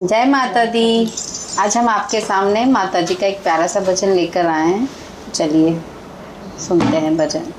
जय माता दी। आज हम आपके सामने माता जी का एक प्यारा सा भजन लेकर आए हैं। चलिए सुनते हैं भजन।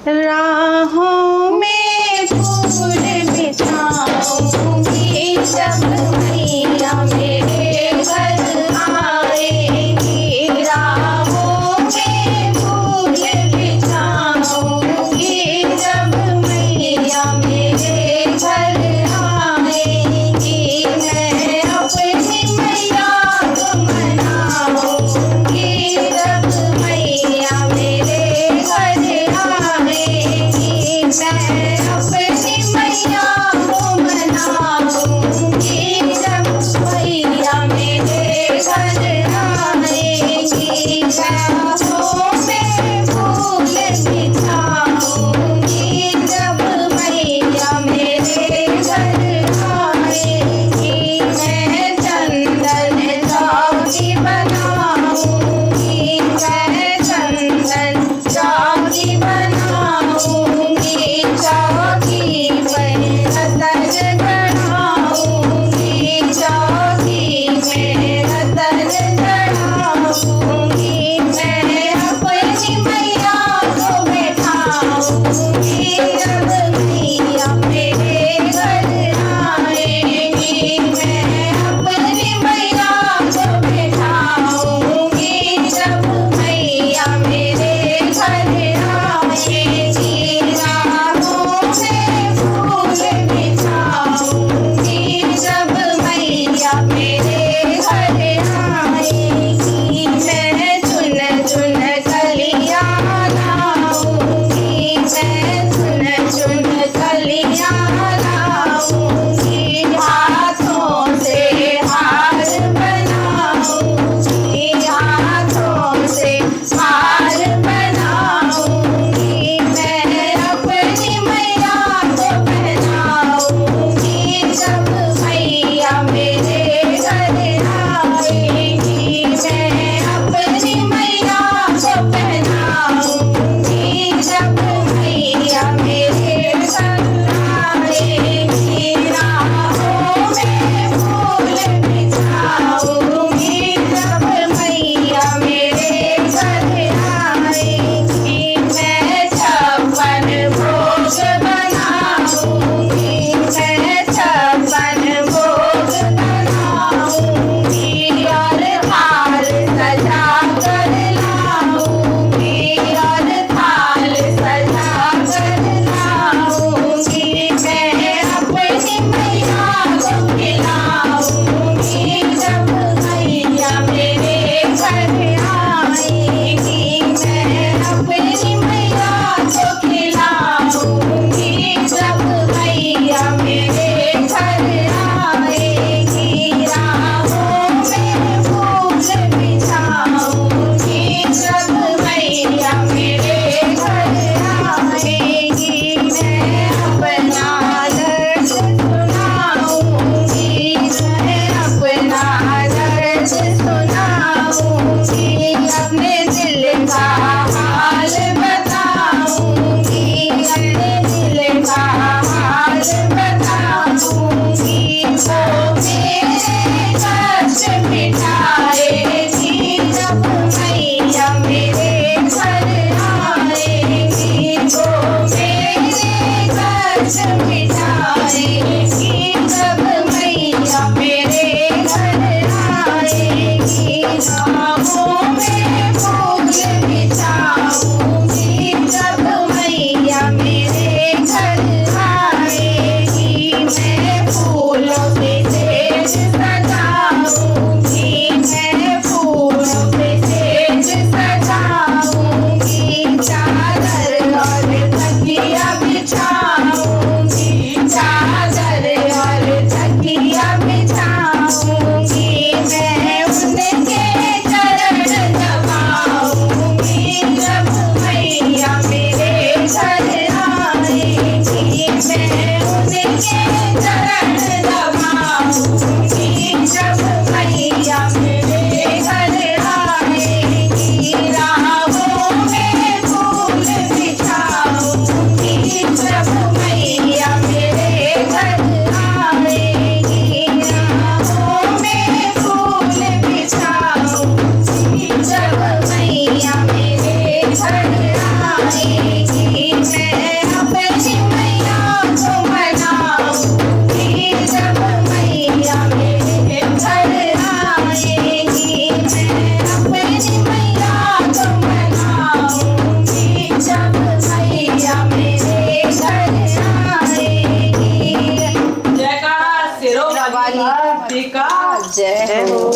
राहों में फूल बिछाऊंगी जब मैया मेरे घर आएगी। राहों में फूल बिछाऊंगी जब मैया मेरे घर आएगी। मैं अपनी मैया को मनाऊंगी जब मैया मेरे घर आएगी। मैं अपनी मैया को मनाऊंगी कार्तिका जय हो।